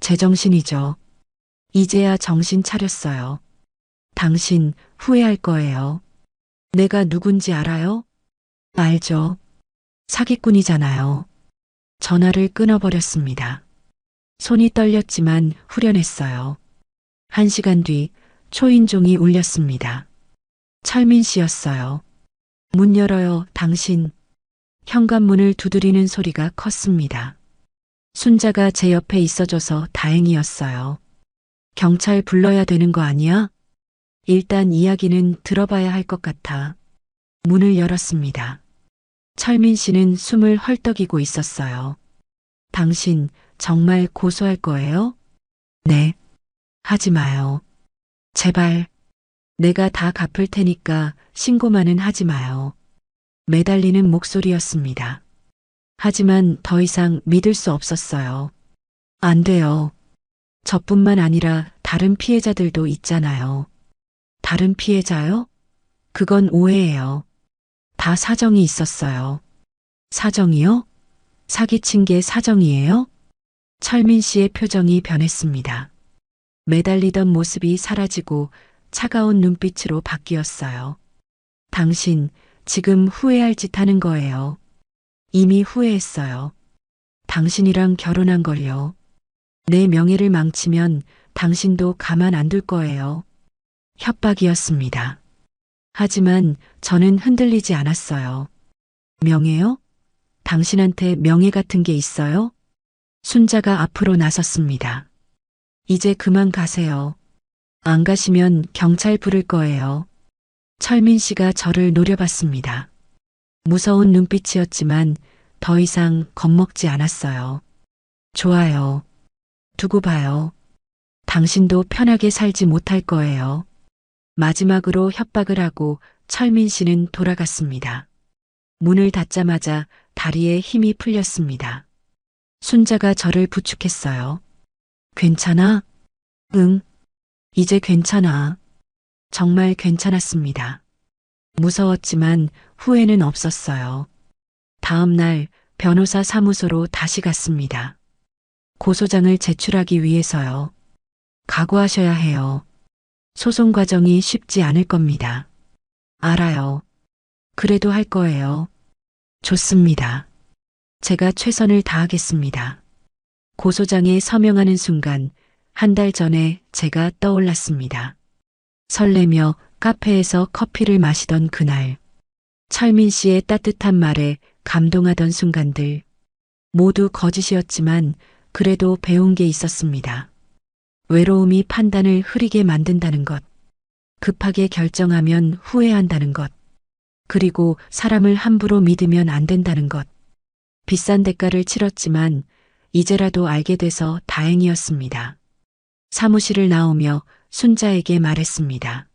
제정신이죠. 이제야 정신 차렸어요. 당신 후회할 거예요. 내가 누군지 알아요? 알죠. 사기꾼이잖아요. 전화를 끊어버렸습니다. 손이 떨렸지만 후련했어요. 1시간 뒤 초인종이 울렸습니다. 철민 씨였어요. 문 열어요, 당신. 현관문을 두드리는 소리가 컸습니다. 순자가 제 옆에 있어줘서 다행이었어요. 경찰 불러야 되는 거 아니야? 일단 이야기는 들어봐야 할 것 같아. 문을 열었습니다. 철민 씨는 숨을 헐떡이고 있었어요. 당신 정말 고소할 거예요? 네. 하지 마요. 제발. 내가 다 갚을 테니까 신고만은 하지 마요. 매달리는 목소리였습니다. 하지만 더 이상 믿을 수 없었어요. 안 돼요. 저뿐만 아니라 다른 피해자들도 있잖아요. 다른 피해자요? 그건 오해예요. 다 사정이 있었어요. 사정이요? 사기친 게 사정이에요? 철민 씨의 표정이 변했습니다. 매달리던 모습이 사라지고 차가운 눈빛으로 바뀌었어요. 당신 지금 후회할 짓 하는 거예요. 이미 후회했어요. 당신이랑 결혼한 걸요. 내 명예를 망치면 당신도 가만 안 둘 거예요. 협박이었습니다. 하지만 저는 흔들리지 않았어요. 명예요? 당신한테 명예 같은 게 있어요? 순자가 앞으로 나섰습니다. 이제 그만 가세요. 안 가시면 경찰 부를 거예요. 철민 씨가 저를 노려봤습니다. 무서운 눈빛이었지만 더 이상 겁먹지 않았어요. 좋아요. 두고 봐요. 당신도 편하게 살지 못할 거예요. 마지막으로 협박을 하고 철민 씨는 돌아갔습니다. 문을 닫자마자 다리에 힘이 풀렸습니다. 순자가 저를 부축했어요. 괜찮아? 응. 이제 괜찮아. 정말 괜찮았습니다. 무서웠지만 후회는 없었어요. 다음 날 변호사 사무소로 다시 갔습니다. 고소장을 제출하기 위해서요. 각오하셔야 해요. 소송 과정이 쉽지 않을 겁니다. 알아요. 그래도 할 거예요. 좋습니다. 제가 최선을 다하겠습니다. 고소장에 서명하는 순간 한 달 전에 제가 떠올랐습니다. 설레며 카페에서 커피를 마시던 그날. 철민 씨의 따뜻한 말에 감동하던 순간들. 모두 거짓이었지만 그래도 배운 게 있었습니다. 외로움이 판단을 흐리게 만든다는 것. 급하게 결정하면 후회한다는 것. 그리고 사람을 함부로 믿으면 안 된다는 것. 비싼 대가를 치렀지만 이제라도 알게 돼서 다행이었습니다. 사무실을 나오며 순자에게 말했습니다.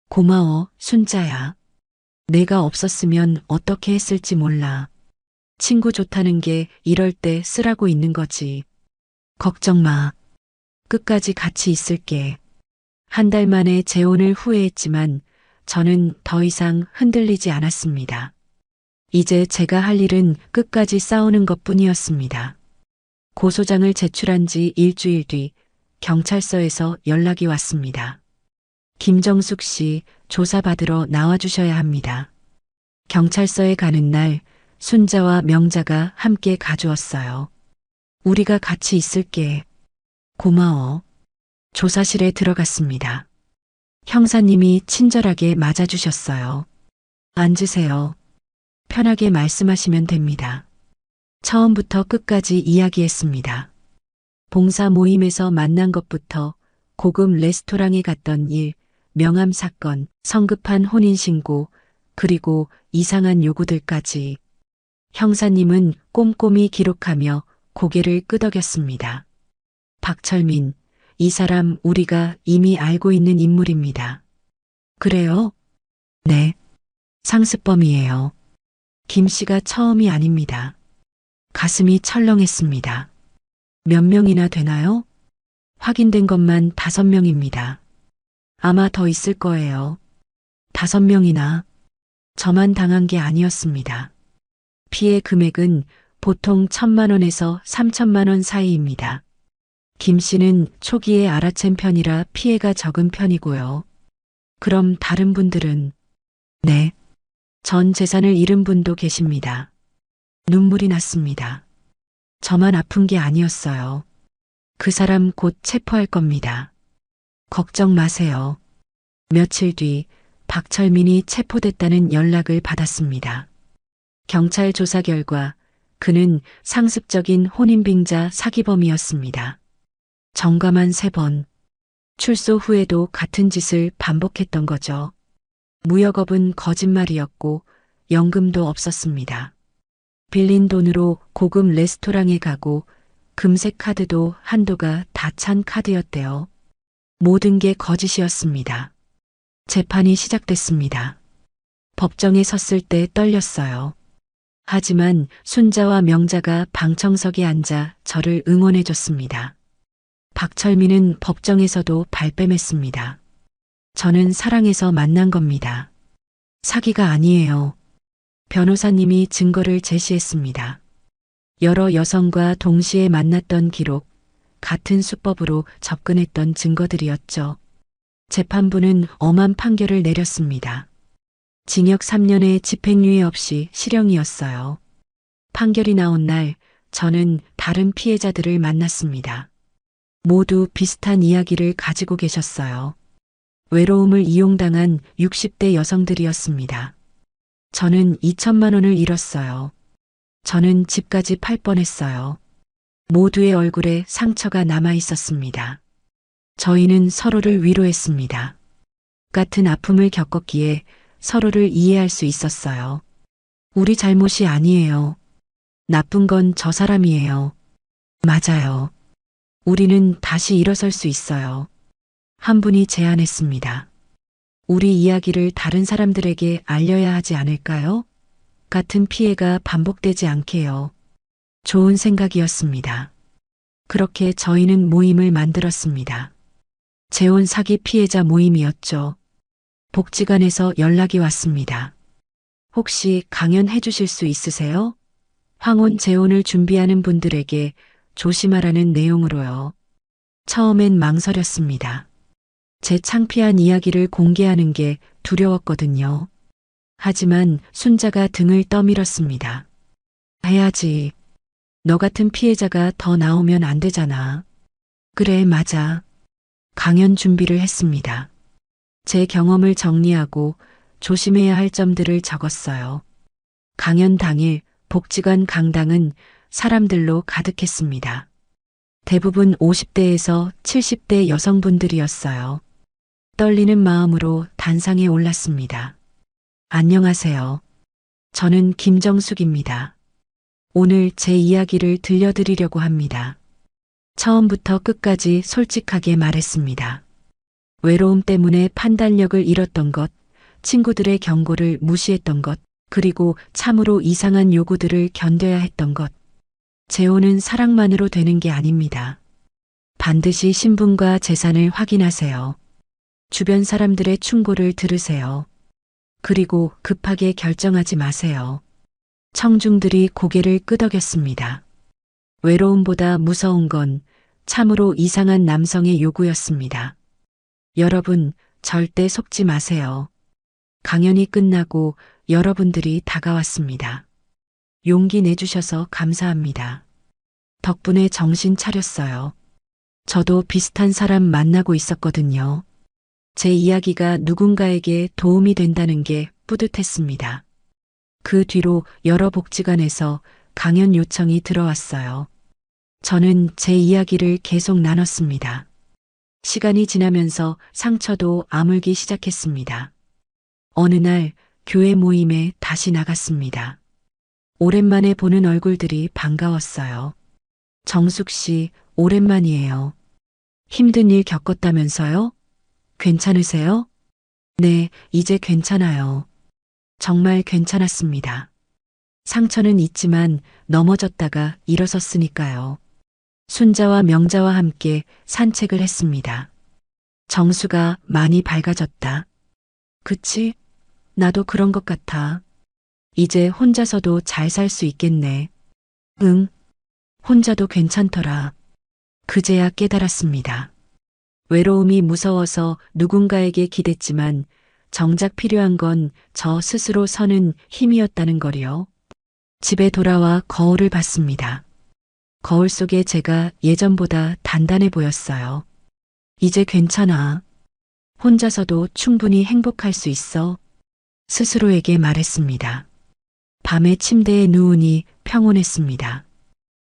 고마워, 순자야. 내가 없었으면 어떻게 했을지 몰라. 친구 좋다는 게 이럴 때 쓰라고 있는 거지. 걱정 마. 끝까지 같이 있을게. 한 달 만에 재혼을 후회했지만 저는 더 이상 흔들리지 않았습니다. 이제 제가 할 일은 끝까지 싸우는 것뿐이었습니다. 고소장을 제출한 지 일주일 뒤 경찰서에서 연락이 왔습니다. 김정숙 씨 조사받으러 나와주셔야 합니다. 경찰서에 가는 날 순자와 명자가 함께 가주었어요. 우리가 같이 있을게. 고마워. 조사실에 들어갔습니다. 형사님이 친절하게 맞아주셨어요. 앉으세요. 편하게 말씀하시면 됩니다. 처음부터 끝까지 이야기했습니다. 봉사 모임에서 만난 것부터 고급 레스토랑에 갔던 일, 명함 사건, 성급한 혼인신고, 그리고 이상한 요구들까지. 형사님은 꼼꼼히 기록하며 고개를 끄덕였습니다. 박철민, 이 사람 우리가 이미 알고 있는 인물입니다. 그래요? 네. 상습범이에요. 김 씨가 처음이 아닙니다. 가슴이 철렁했습니다. 몇 명이나 되나요? 확인된 것만 5명입니다. 아마 더 있을 거예요. 5명이나. 저만 당한 게 아니었습니다. 피해 금액은 보통 1,000만 원에서 3,000만 원 사이입니다. 김 씨는 초기에 알아챈 편이라 피해가 적은 편이고요. 그럼 다른 분들은? 네. 전 재산을 잃은 분도 계십니다. 눈물이 났습니다. 저만 아픈 게 아니었어요. 그 사람 곧 체포할 겁니다. 걱정 마세요. 며칠 뒤 박철민이 체포됐다는 연락을 받았습니다. 경찰 조사 결과 그는 상습적인 혼인빙자 사기범이었습니다. 정감한 3번. 출소 후에도 같은 짓을 반복했던 거죠. 무역업은 거짓말이었고 연금도 없었습니다. 빌린 돈으로 고급 레스토랑에 가고 금색 카드도 한도가 다 찬 카드였대요. 모든 게 거짓이었습니다. 재판이 시작됐습니다. 법정에 섰을 때 떨렸어요. 하지만 순자와 명자가 방청석에 앉아 저를 응원해 줬습니다. 박철민은 법정에서도 발뺌했습니다. 저는 사랑해서 만난 겁니다. 사기가 아니에요. 변호사님이 증거를 제시했습니다. 여러 여성과 동시에 만났던 기록, 같은 수법으로 접근했던 증거들이었죠. 재판부는 엄한 판결을 내렸습니다. 징역 3년에 집행유예 없이 실형이었어요. 판결이 나온 날 저는 다른 피해자들을 만났습니다. 모두 비슷한 이야기를 가지고 계셨어요. 외로움을 이용당한 60대 여성들이었습니다. 저는 2천만 원을 잃었어요. 저는 집까지 팔 뻔했어요. 모두의 얼굴에 상처가 남아 있었습니다. 저희는 서로를 위로했습니다. 같은 아픔을 겪었기에 서로를 이해할 수 있었어요. 우리 잘못이 아니에요. 나쁜 건 저 사람이에요. 맞아요. 우리는 다시 일어설 수 있어요. 한 분이 제안했습니다. 우리 이야기를 다른 사람들에게 알려야 하지 않을까요? 같은 피해가 반복되지 않게요. 좋은 생각이었습니다. 그렇게 저희는 모임을 만들었습니다. 재혼 사기 피해자 모임이었죠. 복지관에서 연락이 왔습니다. 혹시 강연해 주실 수 있으세요? 황혼 재혼을 준비하는 분들에게 조심하라는 내용으로요. 처음엔 망설였습니다. 제 창피한 이야기를 공개하는 게 두려웠거든요. 하지만 순자가 등을 떠밀었습니다. 해야지. 너 같은 피해자가 더 나오면 안 되잖아. 그래, 맞아. 강연 준비를 했습니다. 제 경험을 정리하고 조심해야 할 점들을 적었어요. 강연 당일 복지관 강당은 사람들로 가득했습니다. 대부분 50대에서 70대 여성분들이었어요. 떨리는 마음으로 단상에 올랐습니다. 안녕하세요. 저는 김정숙입니다. 오늘 제 이야기를 들려드리려고 합니다. 처음부터 끝까지 솔직하게 말했습니다. 외로움 때문에 판단력을 잃었던 것, 친구들의 경고를 무시했던 것, 그리고 참으로 이상한 요구들을 견뎌야 했던 것. 재혼은 사랑만으로 되는 게 아닙니다. 반드시 신분과 재산을 확인하세요. 주변 사람들의 충고를 들으세요. 그리고 급하게 결정하지 마세요. 청중들이 고개를 끄덕였습니다. 외로움보다 무서운 건 참으로 이상한 남성의 요구였습니다. 여러분, 절대 속지 마세요. 강연이 끝나고 여러분들이 다가왔습니다. 용기 내주셔서 감사합니다. 덕분에 정신 차렸어요. 저도 비슷한 사람 만나고 있었거든요. 제 이야기가 누군가에게 도움이 된다는 게 뿌듯했습니다. 그 뒤로 여러 복지관에서 강연 요청이 들어왔어요. 저는 제 이야기를 계속 나눴습니다. 시간이 지나면서 상처도 아물기 시작했습니다. 어느 날 교회 모임에 다시 나갔습니다. 오랜만에 보는 얼굴들이 반가웠어요. 정숙 씨, 오랜만이에요. 힘든 일 겪었다면서요? 괜찮으세요? 네, 이제 괜찮아요. 정말 괜찮았습니다. 상처는 있지만 넘어졌다가 일어섰으니까요. 순자와 명자와 함께 산책을 했습니다. 정수가 많이 밝아졌다. 그치? 나도 그런 것 같아. 이제 혼자서도 잘 살 수 있겠네. 응, 혼자도 괜찮더라. 그제야 깨달았습니다. 외로움이 무서워서 누군가에게 기댔지만 정작 필요한 건 저 스스로 서는 힘이었다는 거리요. 집에 돌아와 거울을 봤습니다. 거울 속에 제가 예전보다 단단해 보였어요. 이제 괜찮아. 혼자서도 충분히 행복할 수 있어. 스스로에게 말했습니다. 밤에 침대에 누우니 평온했습니다.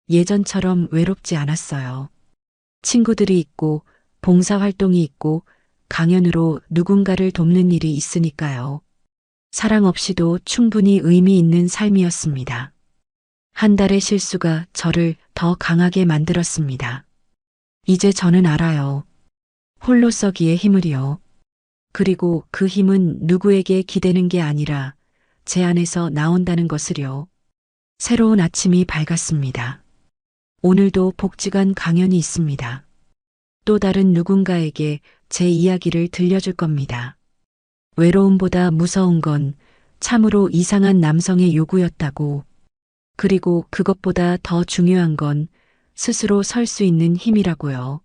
예전처럼 외롭지 않았어요. 친구들이 있고 봉사활동이 있고 강연으로 누군가를 돕는 일이 있으니까요. 사랑 없이도 충분히 의미 있는 삶이었습니다. 한 달의 실수가 저를 더 강하게 만들었습니다. 이제 저는 알아요. 홀로 서기의 힘을요. 그리고 그 힘은 누구에게 기대는 게 아니라 제 안에서 나온다는 것을요. 새로운 아침이 밝았습니다. 오늘도 복지관 강연이 있습니다. 또 다른 누군가에게 제 이야기를 들려줄 겁니다. 외로움보다 무서운 건 참으로 이상한 남성의 요구였다고. 그리고 그것보다 더 중요한 건 스스로 설 수 있는 힘이라고요.